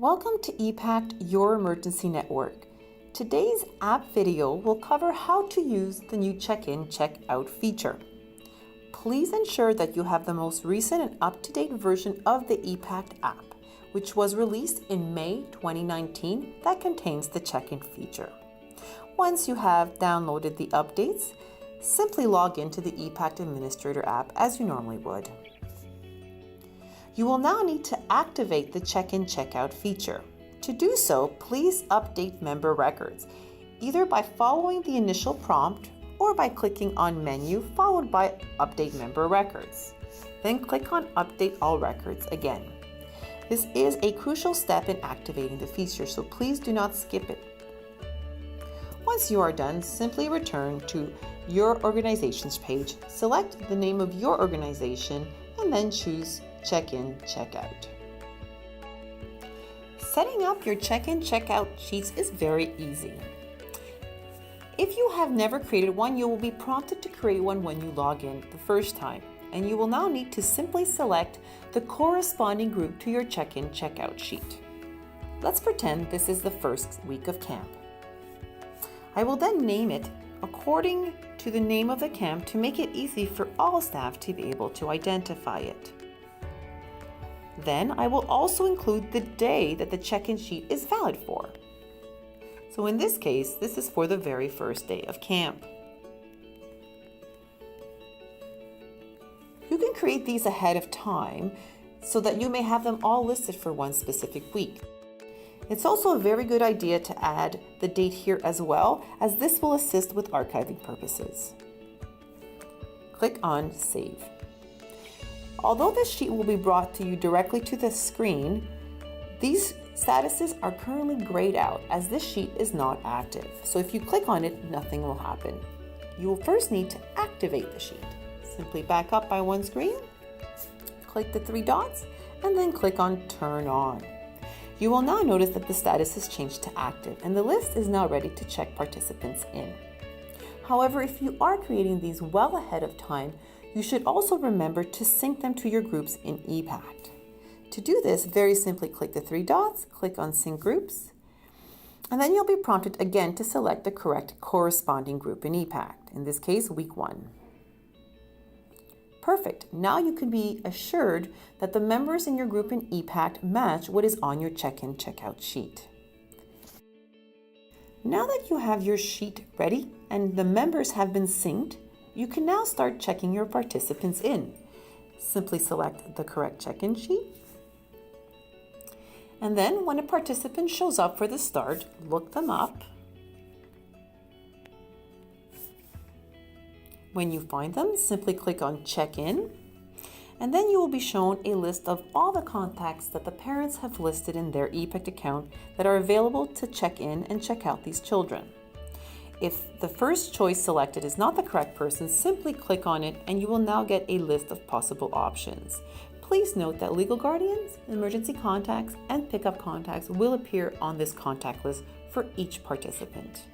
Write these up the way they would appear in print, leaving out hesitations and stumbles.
Welcome to ePACT, your emergency network. Today's app video will cover how to use the new check-in, check-out feature. Please ensure that you have the most recent and up-to-date version of the ePACT app, which was released in May 2019 that contains the check-in feature. Once you have downloaded the updates, simply log into the ePACT Administrator app as you normally would. You will now need to activate the check-in, check-out feature. To do so, please update member records, either by following the initial prompt or by clicking on Menu followed by Update Member Records. Then click on Update All Records again. This is a crucial step in activating the feature, so please do not skip it. Once you are done, simply return to your organization's page, select the name of your organization, and then choose Check-in, Check-out. Setting up your check-in, check-out sheets is very easy. If you have never created one, you will be prompted to create one when you log in the first time, and you will now need to simply select the corresponding group to your check-in, check-out sheet. Let's pretend this is the first week of camp. I will then name it according to the name of the camp to make it easy for all staff to be able to identify it. Then I will also include the day that the check-in sheet is valid for. So in this case, this is for the very first day of camp. You can create these ahead of time so that you may have them all listed for one specific week. It's also a very good idea to add the date here as well, as this will assist with archiving purposes. Click on Save. Although this sheet will be brought to you directly to the screen, these statuses are currently grayed out as this sheet is not active. So if you click on it, nothing will happen. You will first need to activate the sheet. Simply back up by one screen, click the three dots, and then click on Turn On. You will now notice that the status has changed to active and the list is now ready to check participants in. However, if you are creating these well ahead of time, you should also remember to sync them to your groups in ePACT. To do this, very simply click the three dots, click on Sync Groups, and then you'll be prompted again to select the correct corresponding group in ePACT, in this case, week 1. Perfect. Now you can be assured that the members in your group in ePACT match what is on your check-in, check-out sheet. Now that you have your sheet ready and the members have been synced, you can now start checking your participants in. Simply select the correct check-in sheet. And then when a participant shows up for the start, look them up. When you find them, simply click on Check-in. And then you will be shown a list of all the contacts that the parents have listed in their ePACT account that are available to check in and check out these children. If the first choice selected is not the correct person, simply click on it and you will now get a list of possible options. Please note that legal guardians, emergency contacts, and pickup contacts will appear on this contact list for each participant.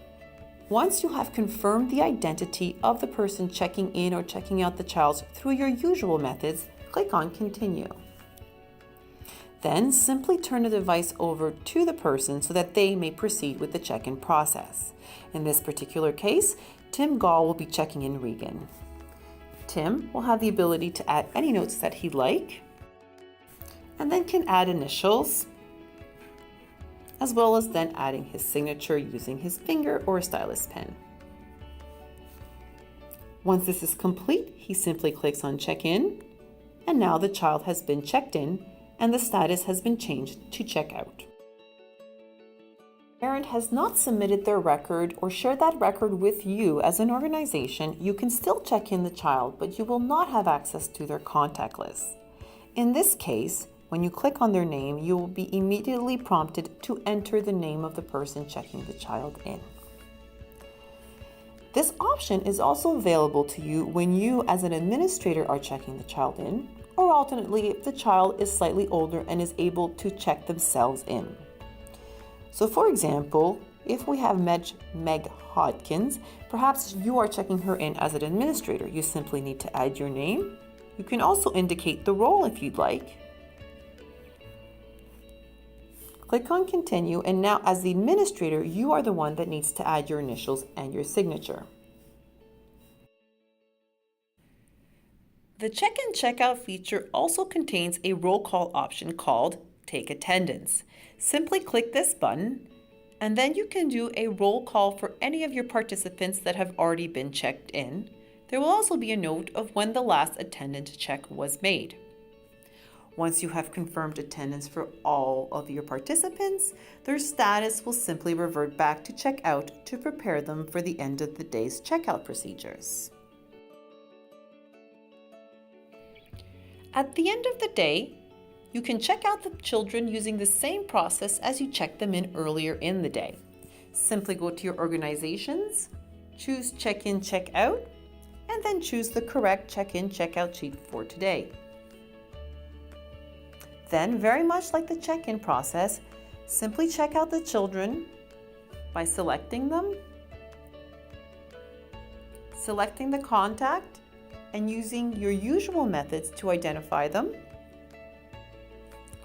Once you have confirmed the identity of the person checking in or checking out the child through your usual methods, click on Continue. Then simply turn the device over to the person so that they may proceed with the check-in process. In this particular case, Tim Gall will be checking in Regan. Tim will have the ability to add any notes that he'd like, and then can add initials, as well as then adding his signature using his finger or stylus pen. Once this is complete, he simply clicks on Check-in, and now the child has been checked in and the status has been changed to check out. If a parent has not submitted their record or shared that record with you as an organization, you can still check in the child, but you will not have access to their contact list. In this case, when you click on their name, you will be immediately prompted to enter the name of the person checking the child in. This option is also available to you when you as an administrator are checking the child in, or alternately if the child is slightly older and is able to check themselves in. So for example, if we have Meg Hodkins, perhaps you are checking her in as an administrator. You simply need to add your name. You can also indicate the role if you'd like. Click on Continue, and now as the administrator, you are the one that needs to add your initials and your signature. The check-in checkout feature also contains a roll call option called Take Attendance. Simply click this button, and then you can do a roll call for any of your participants that have already been checked in. There will also be a note of when the last attendance check was made. Once you have confirmed attendance for all of your participants, their status will simply revert back to checkout to prepare them for the end of the day's checkout procedures. At the end of the day, you can check out the children using the same process as you checked them in earlier in the day. Simply go to your organizations, choose Check-in, Check-out, and then choose the correct check-in, check-out sheet for today. Then, very much like the check-in process, simply check out the children by selecting them, selecting the contact, and using your usual methods to identify them,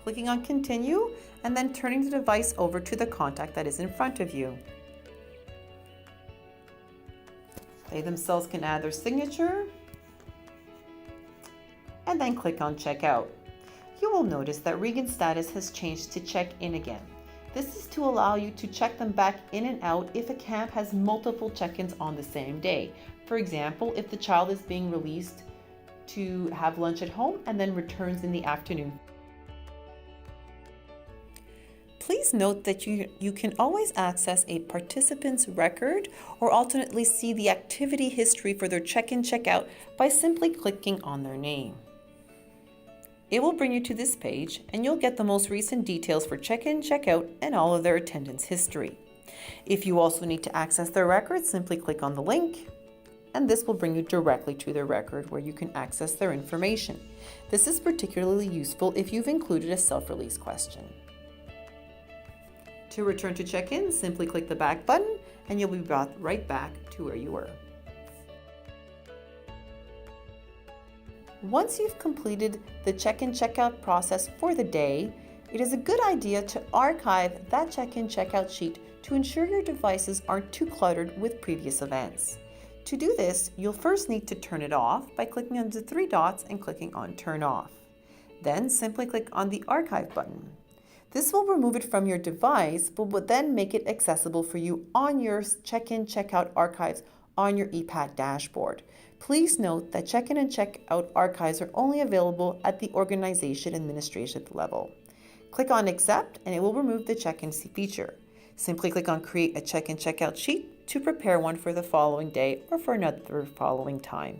clicking on Continue, and then turning the device over to the contact that is in front of you. They themselves can add their signature, and then click on Checkout. You will notice that Regan's status has changed to check-in again. This is to allow you to check them back in and out if a camp has multiple check-ins on the same day. For example, if the child is being released to have lunch at home and then returns in the afternoon. Please note that you can always access a participant's record or alternately see the activity history for their check-in, check-out by simply clicking on their name. It will bring you to this page, and you'll get the most recent details for check-in, check-out, and all of their attendance history. If you also need to access their records, simply click on the link, and this will bring you directly to their record where you can access their information. This is particularly useful if you've included a self-release question. To return to check-in, simply click the back button, and you'll be brought right back to where you were. Once you've completed the check-in, check-out process for the day, it is a good idea to archive that check-in, check-out sheet to ensure your devices aren't too cluttered with previous events. To do this, you'll first need to turn it off by clicking on the three dots and clicking on Turn Off. Then simply click on the Archive button. This will remove it from your device, but will then make it accessible for you on your check-in, check-out archives on your ePACT dashboard. Please note that check-in and check-out archives are only available at the organization administrative level. Click on Accept, and it will remove the check-in feature. Simply click on Create a check-in, check-out sheet to prepare one for the following day or for another following time.